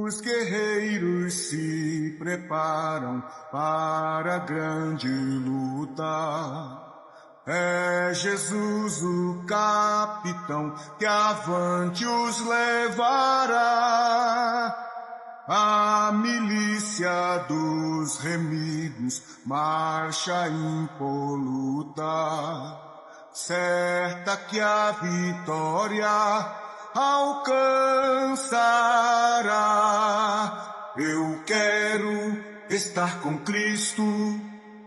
Os guerreiros se preparam para a grande luta. É Jesus o capitão que avante os levará. A milícia dos remidos marcha impoluta, certa que a vitória alcançará. Eu quero estar com Cristo,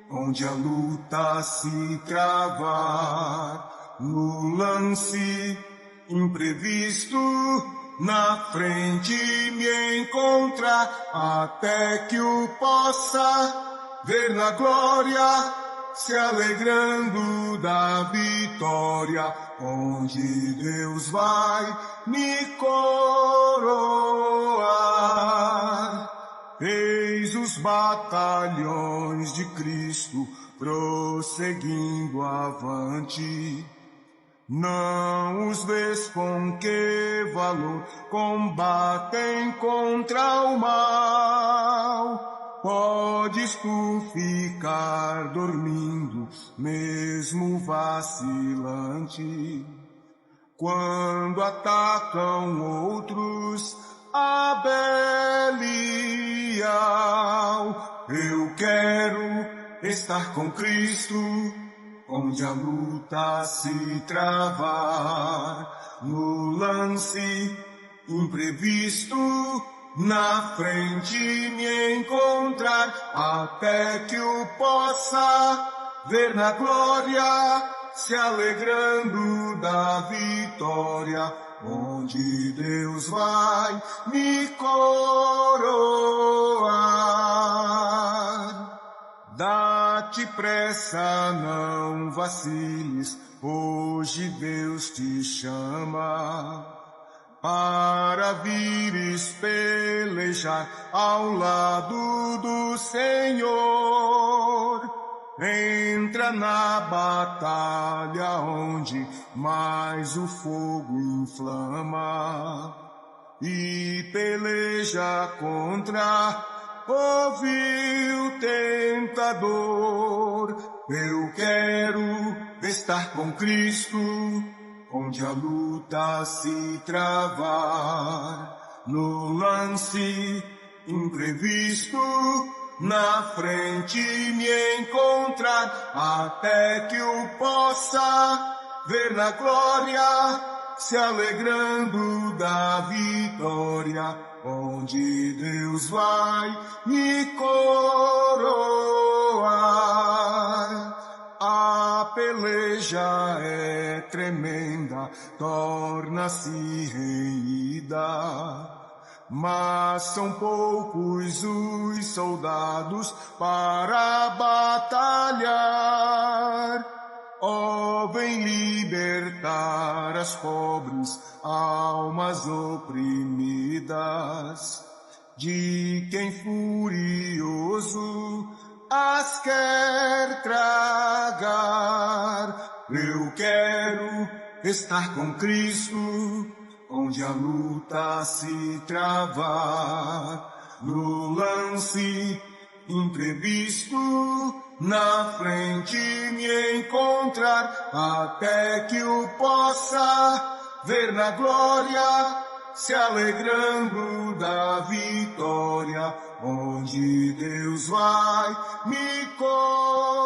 onde a luta se travar. No lance imprevisto, na frente me encontrar, até que o possa ver na glória, se alegrando da vitória, onde Deus vai me coroar. Eis os batalhões de Cristo prosseguindo avante. Não os vês com que valor combatem contra o mal. Podes tu ficar dormindo, mesmo vacilante, quando atacam outros a Belial. Eu quero estar com Cristo, onde a luta se travar. No lance imprevisto, na frente me encontrar, até que o possa ver na glória, se alegrando da vitória, onde Deus vai me coroar. Dá-te pressa, não vaciles, hoje Deus te chama para vires pelejar ao lado do Senhor. Entra na batalha onde mais o fogo inflama e peleja contra o vil tentador. Eu quero estar com Cristo, onde a luta se travar. No lance imprevisto, na frente me encontrar, até que o possa ver na glória, se alegrando da vitória, onde Deus vai me coroar. A peleja é tremenda, torna-se renhida, mas são poucos os soldados para batalhar. Oh, vem libertar as pobres almas oprimidas, de quem furioso as quer tragar. Eu quero estar com Cristo, onde a luta se travar. No lance imprevisto, na frente me encontrar, até que o possa ver na glória, se alegrando da vitória, onde Deus vai me coroar.